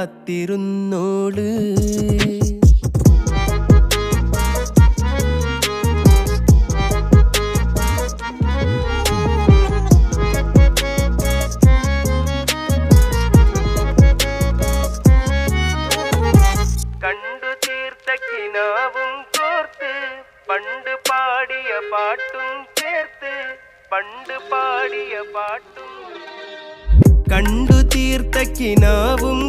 കാത്തിരുന്നോള്. കണ്ടു തീർത്ത കിനാവും കോർത്ത് പണ്ട് പാടിയ പാട്ടും ചേർത്ത് പണ്ട് പാടിയ പാട്ടും കണ്ടു തീർത്ത കിനാവും